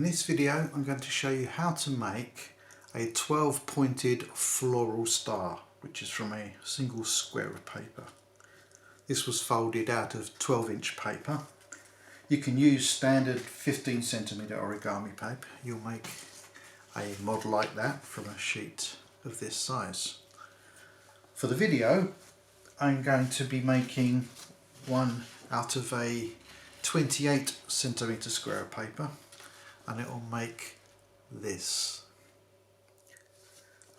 In this video I'm going to show you how to make a 12 pointed floral star, which is from a single square of paper. This was folded out of 12-inch paper. You can use standard 15cm origami paper. You'll make a model like that from a sheet of this size. For the video I'm going to be making one out of a 28cm square of paper, and it will make this.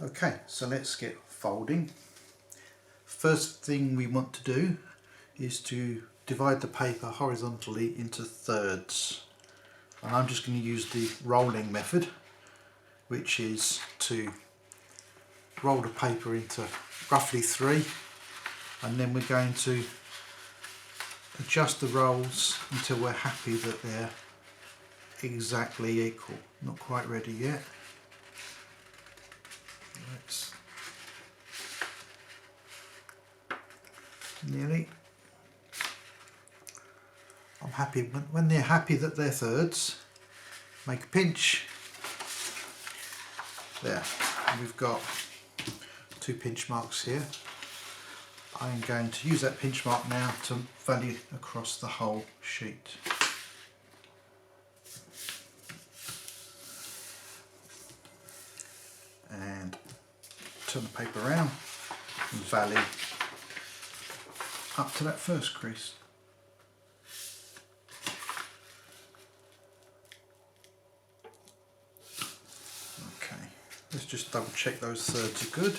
Okay, so let's get folding. First thing we want to do is to divide the paper horizontally into thirds, and I'm just going to use the rolling method, which is to roll the paper into roughly 3, and then we're going to adjust the rolls until we're happy that they're exactly equal. Not quite ready yet. Let's nearly. I'm happy when they're happy that they're thirds. Make a pinch. There. And we've got 2 pinch marks here. I'm going to use that pinch mark now to value across the whole sheet. And turn the paper around and valley up to that first crease. Okay, let's just double check those thirds are good.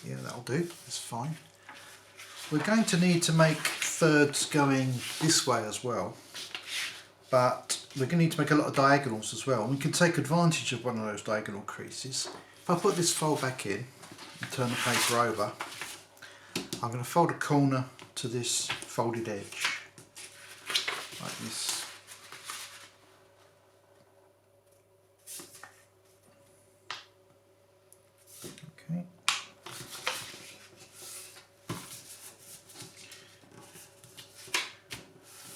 Yeah, that'll do, that's fine. We're going to need to make thirds going this way as well, but we're going to need to make a lot of diagonals as well, and we can take advantage of one of those diagonal creases. If I put this fold back in and turn the paper over, I'm going to fold a corner to this folded edge, like this. Okay.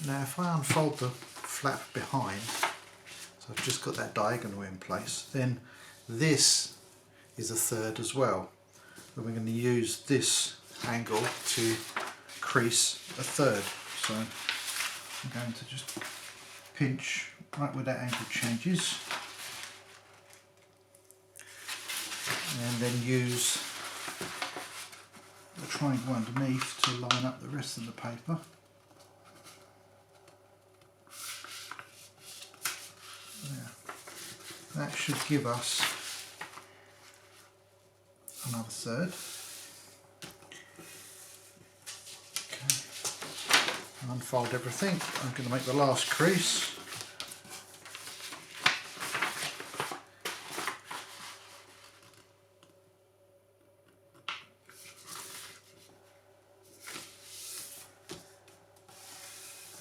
Now if I unfold the flap behind, so I've just got that diagonal in place, then this is a third as well, and we're going to use this angle to crease a third. So I'm going to just pinch right where that angle changes, and then use the triangle underneath to line up the rest of the paper. That should give us another third. Okay. Unfold everything. I'm going to make the last crease.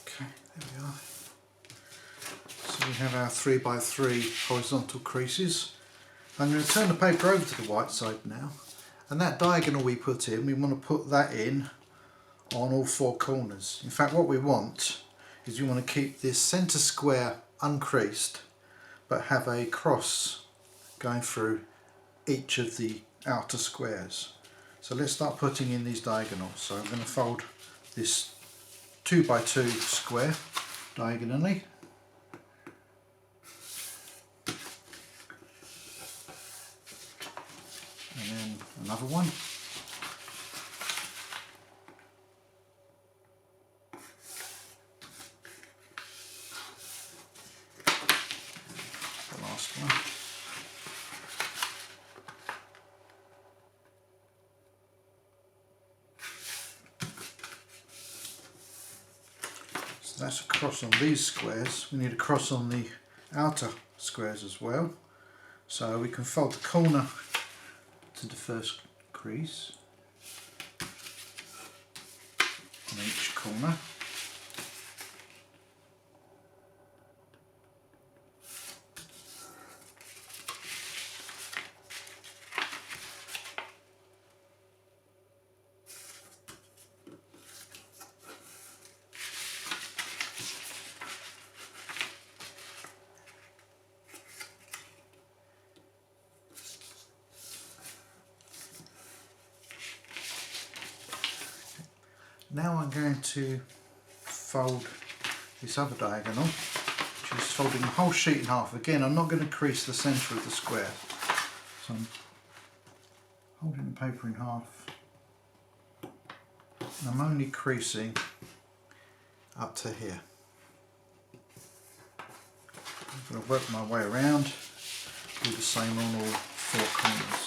Okay, there we are. We have our 3x3 horizontal creases. I'm going to turn the paper over to the white side now, and that diagonal we put in, we want to put that in on all 4 corners. In fact, what we want is we want to keep this centre square uncreased, but have a cross going through each of the outer squares. So let's start putting in these diagonals. So I'm going to fold this 2x2 square diagonally. And then another one. The last one. So that's a cross on these squares. We need a cross on the outer squares as well. So we can fold the corner to the first crease on each corner. Now I'm going to fold this other diagonal, which is folding the whole sheet in half. Again, I'm not going to crease the centre of the square, so I'm holding the paper in half, and I'm only creasing up to here. I'm going to work my way around, do the same on all four corners.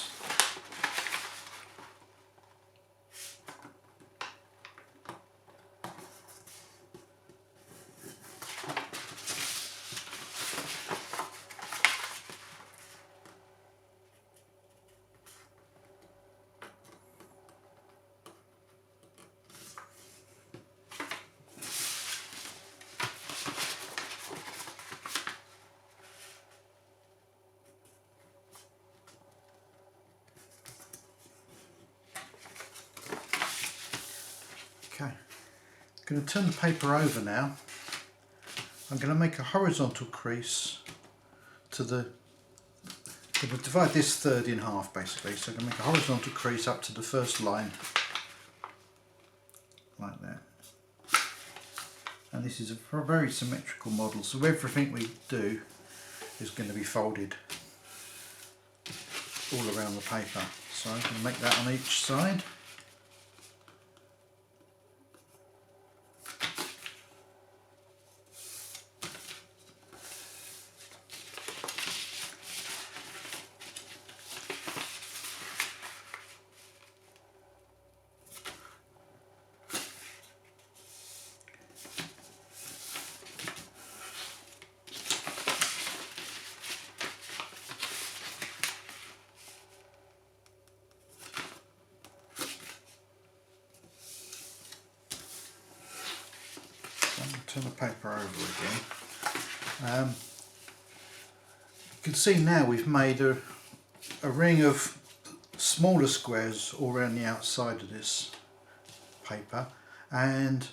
Okay, I'm going to turn the paper over now. I'm going to make a horizontal crease to the, I'm going to divide this third in half basically, so I'm going to make a horizontal crease up to the first line, like that. And this is a very symmetrical model, so everything we do is going to be folded all around the paper. So I'm going to make that on each side. Turn the paper over again. You can see now we've made a ring of smaller squares all around the outside of this paper, and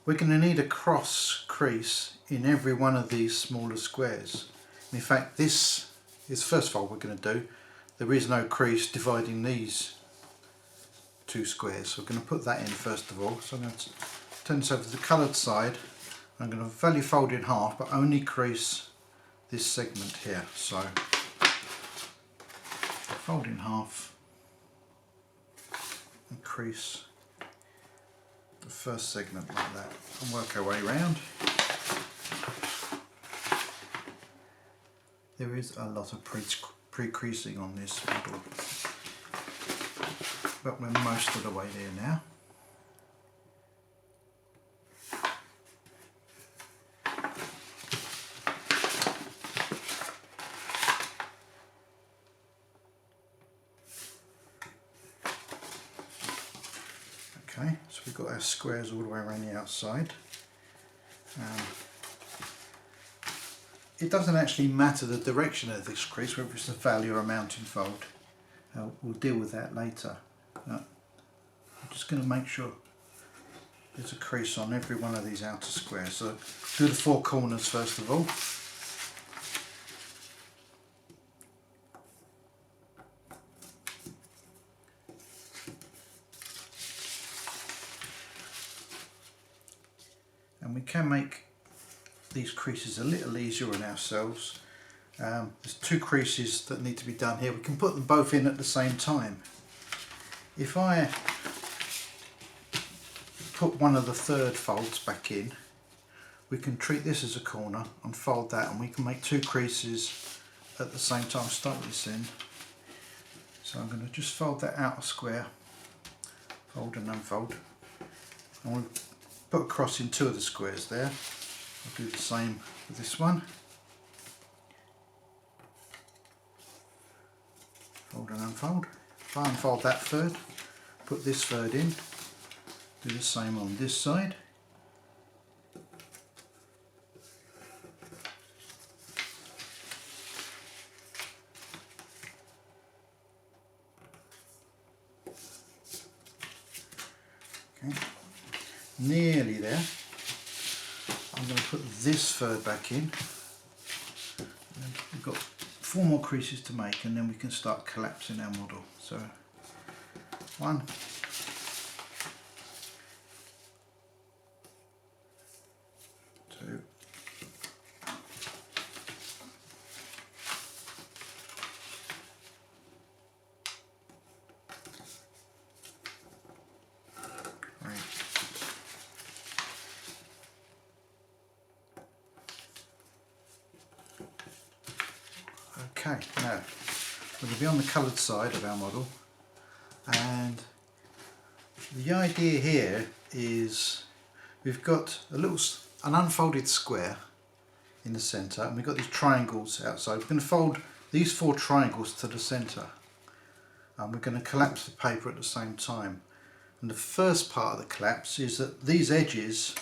we're going to need a cross crease in every one of these smaller squares. In fact, this is the first fold we're going to do. There is no crease dividing these two squares, so we're going to put that in first of all. So I'm going to turn this over to the coloured side. I'm going to value fold in half, but only crease this segment here. So fold in half and crease the first segment like that, and work our way around. There is a lot of pre-creasing on this model, but we're most of the way there now. Okay, so we've got our squares all the way around the outside. It doesn't actually matter the direction of this crease, whether it's a value or a mounting fold. We'll deal with that later. I'm just going to make sure there's a crease on every one of these outer squares. So do the four corners first of all. And we can make these creases a little easier on ourselves. There's two creases that need to be done here. We can put them both in at the same time. If I put one of the third folds back in, we can treat this as a corner and fold that, and we can make two creases at the same time. Start with this end. So I'm going to just fold that outer square, fold and unfold. I'm going to put a cross in two of the squares there. I'll do the same with this one. Fold and unfold. If I unfold that third, put this third in, do the same on this side. Okay, nearly there. I'm going to put this third back in. And we've got 4 more creases to make, and then we can start collapsing our model. So 1, Okay, now we're going to be on the coloured side of our model, and the idea here is we've got an unfolded square in the centre, and we've got these triangles outside. We're going to fold these 4 triangles to the centre, and we're going to collapse the paper at the same time. And the first part of the collapse is that these edges,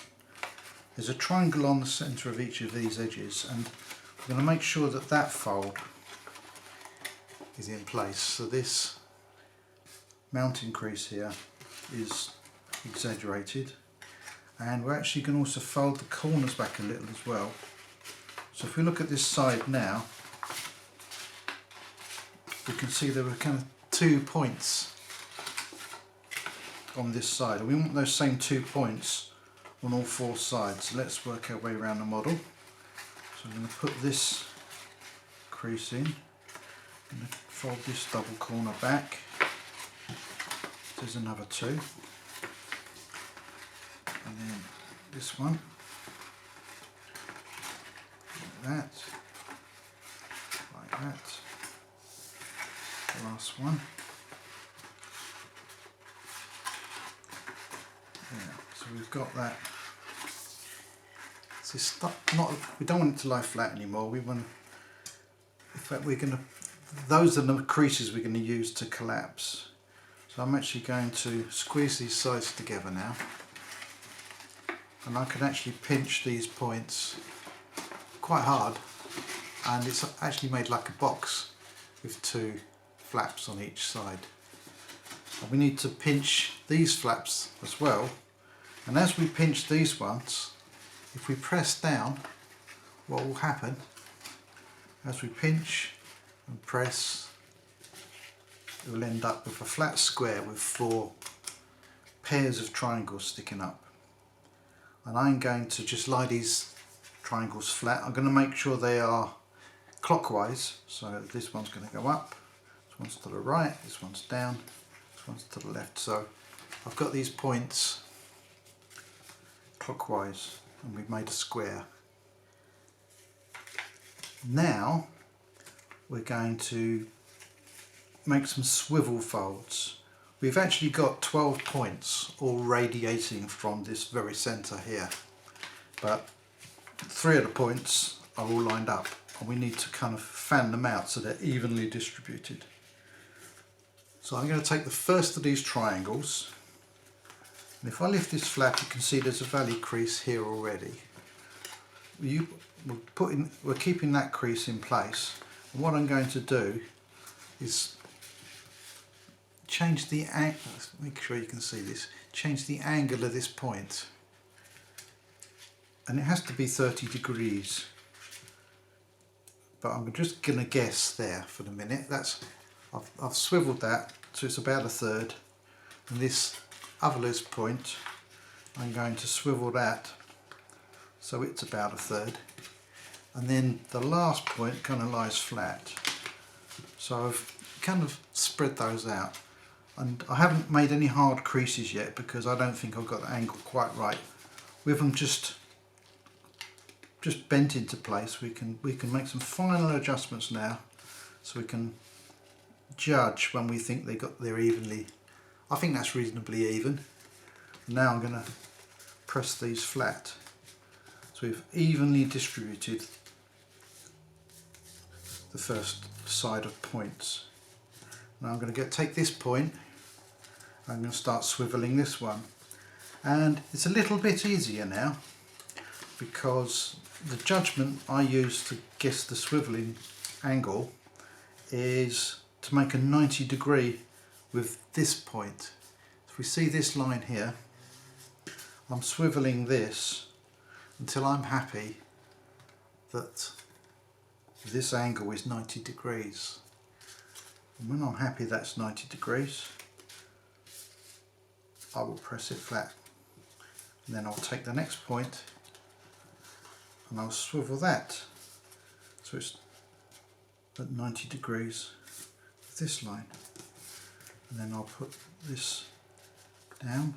there's a triangle on the centre of each of these edges, and we're going to make sure that that fold is in place. So this mounting crease here is exaggerated, and we're actually going to also fold the corners back a little as well. So if we look at this side now, we can see there are kind of 2 points on this side, and we want those same 2 points on all 4 sides. So let's work our way around the model. So I'm going to put this crease in, I'm going to fold this double corner back, there's another 2, and then this one, like that, the last one. Yeah, so we've got that. So it's not, we don't want it to lie flat anymore. We want, in fact, those are the creases we're going to use to collapse. So I'm actually going to squeeze these sides together now, and I can actually pinch these points quite hard, and it's actually made like a box with 2 flaps on each side. And we need to pinch these flaps as well, and as we pinch these ones, if we press down, what will happen as we pinch and press, it will end up with a flat square with 4 pairs of triangles sticking up. And I'm going to just lie these triangles flat. I'm going to make sure they are clockwise, so this one's going to go up, this one's to the right, this one's down, this one's to the left. So I've got these points clockwise, and we've made a square. Now we're going to make some swivel folds. We've actually got 12 points all radiating from this very centre here, but 3 of the points are all lined up, and we need to kind of fan them out so they're evenly distributed. So I'm going to take the first of these triangles, and if I lift this flap, you can see there's a valley crease here already. We're keeping that crease in place, and what I'm going to do is change the angle, make sure you can see this, change the angle of this point, and it has to be 30 degrees, but I'm just going to guess there for the minute. I've swiveled that so it's about 1/3, and this other loose point I'm going to swivel that so it's about 1/3, and then the last point kind of lies flat. So I've kind of spread those out, and I haven't made any hard creases yet because I don't think I've got the angle quite right. With them just bent into place, we can make some final adjustments now, so we can judge when we think they're evenly. I think that's reasonably even. Now I'm going to press these flat, so we've evenly distributed the first side of points. Now I'm going to take this point, I'm going to start swiveling this one, and it's a little bit easier now because the judgment I use to guess the swiveling angle is to make a 90 degree with this point. If we see this line here, I'm swiveling this until I'm happy that this angle is 90 degrees. And when I'm happy that's 90 degrees, I will press it flat. And then I'll take the next point and I'll swivel that so it's at 90 degrees with this line. And then I'll put this down,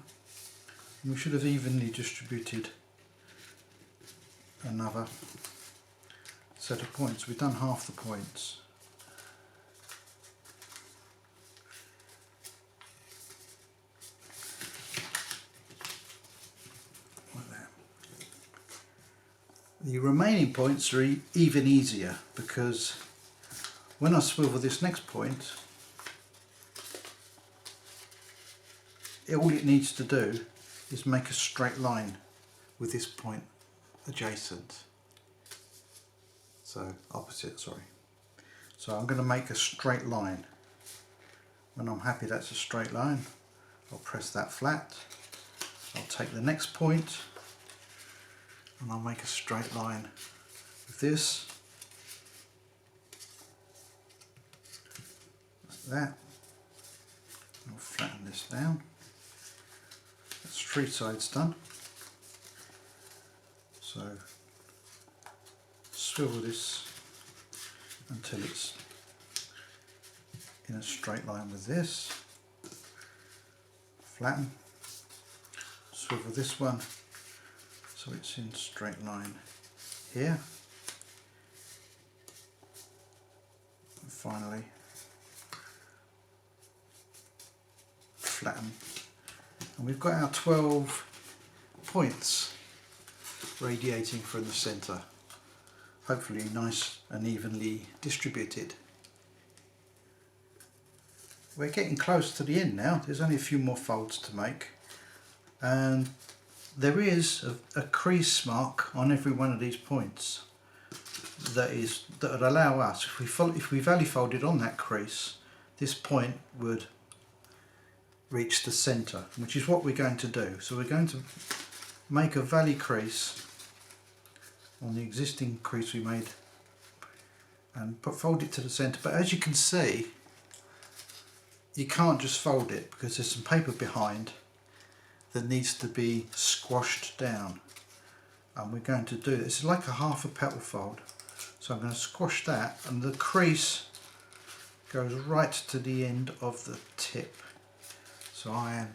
and we should have evenly distributed another set of points. We've done half the points. The remaining points are even easier, because when I swivel this next point, all it needs to do is make a straight line with this point adjacent. So opposite, sorry. So I'm going to make a straight line. When I'm happy that's a straight line, I'll press that flat. I'll take the next point and I'll make a straight line with this, like that. I'll flatten this down. That's 3 sides done. So swivel this until it's in a straight line with this. Flatten. Swivel this one so it's in straight line here. And finally flatten. And we've got our 12 points radiating from the centre. Hopefully nice and evenly distributed. We're getting close to the end now. There's only a few more folds to make, and there is a crease mark on every one of these points that would allow us, if we valley folded on that crease, this point would reach the centre, which is what we're going to do. So we're going to make a valley crease on the existing crease we made and fold it to the centre. But as you can see, you can't just fold it because there's some paper behind that needs to be squashed down, and we're going to do this. It's like a half a petal fold, so I'm going to squash that, and the crease goes right to the end of the tip. So I am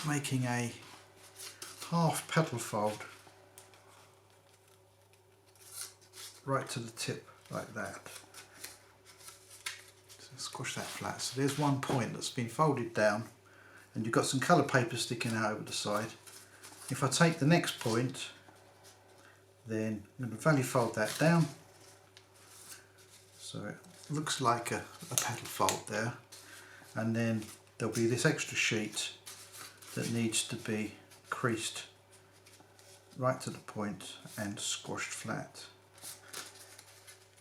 making a half petal fold right to the tip like that. So squash that flat. So there's one point that's been folded down, and you've got some colour paper sticking out over the side. If I take the next point, then I'm going to valley fold that down so it looks like a petal fold there, and then there'll be this extra sheet that needs to be creased right to the point and squashed flat.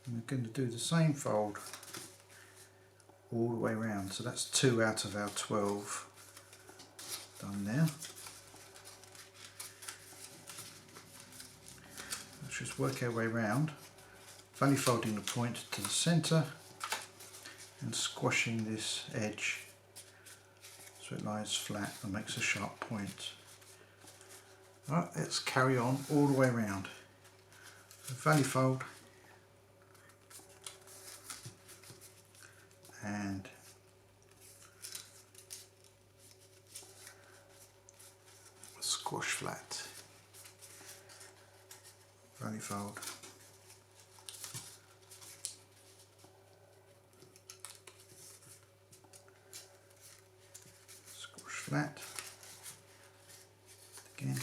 And we're going to do the same fold all the way around. So that's 2 out of our 12 done there. Let's just work our way around, valley folding the point to the centre and squashing this edge so it lies flat and makes a sharp point. Right, let's carry on all the way around. So valley fold and squash flat. Valley fold. Squash flat. Again.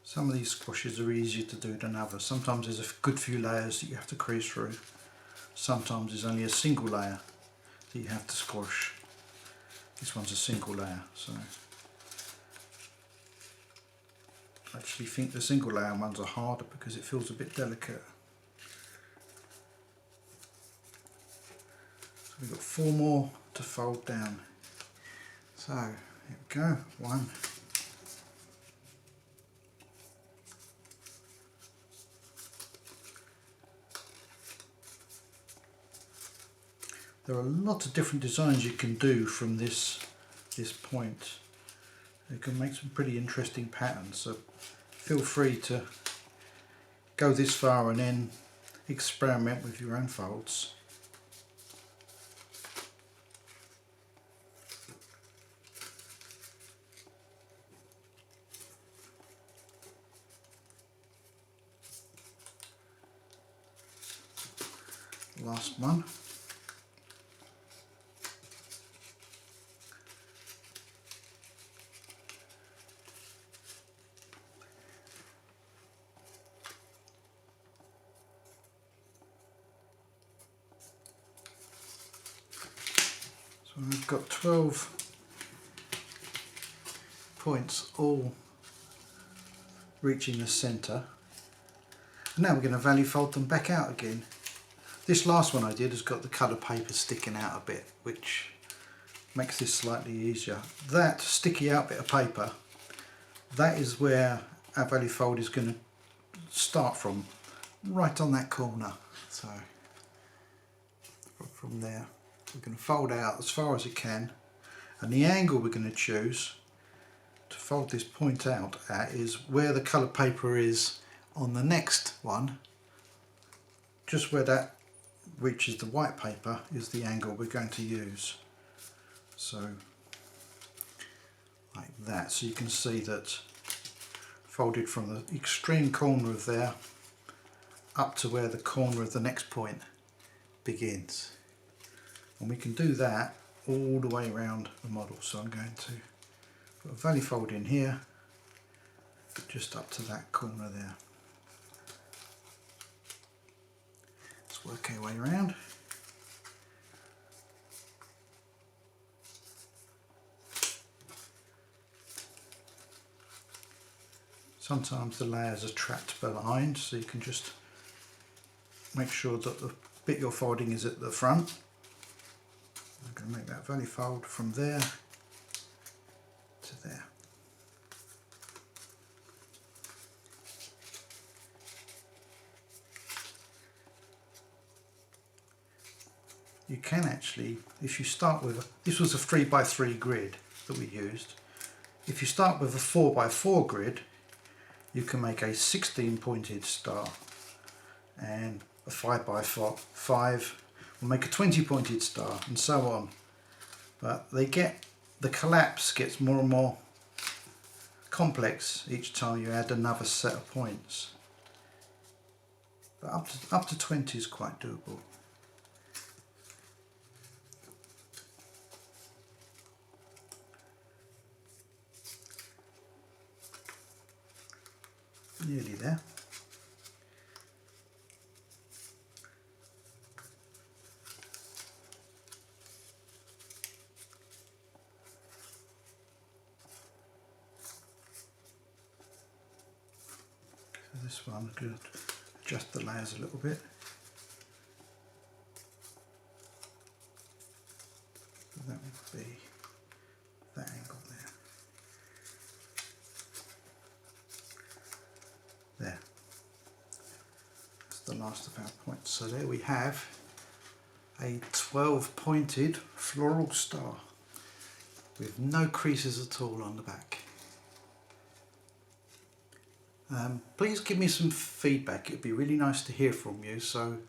Some of these squashes are easier to do than others. Sometimes there's a good few layers that you have to crease through. Sometimes there's only a single layer that you have to squash. This one's a single layer, so I actually think the single layer ones are harder because it feels a bit delicate. So we've got 4 more to fold down. So here we go, 1. There are a lot of different designs you can do from this point. You can make some pretty interesting patterns, so feel free to go this far and then experiment with your own folds. Last one. So I've got 12 points all reaching the centre. And now we're going to value fold them back out again. This last one I did has got the coloured paper sticking out a bit, which makes this slightly easier. That sticky out bit of paper, that is where our value fold is going to start from, right on that corner. So from there we're going to fold out as far as it can, and the angle we're going to choose to fold this point out at is where the coloured paper is on the next one. Just where that reaches the white paper is the angle we're going to use. So like that, so you can see that folded from the extreme corner of there up to where the corner of the next point begins. And we can do that all the way around the model. So I'm going to put a value fold in here, just up to that corner there. Let's work our way around. Sometimes the layers are trapped behind, so you can just make sure that the bit you're folding is at the front. I'm going to make that value fold from there to there. You can actually, if you start with, this was a 3x3 grid that we used. If you start with a 4x4 grid, you can make a 16 pointed star, and a 5x5 will make a 20 pointed star, and so on. But the collapse gets more and more complex each time you add another set of points. But up to 20 is quite doable. Nearly there. So this one, I'm going to adjust the layers a little bit. So that would be that angle there. There. That's the last of our points. So there we have a 12 pointed floral star with no creases at all on the back. Please give me some feedback. It'd be really nice to hear from you. So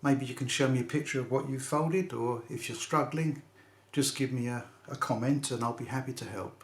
maybe you can show me a picture of what you folded, or if you're struggling, just give me a comment and I'll be happy to help.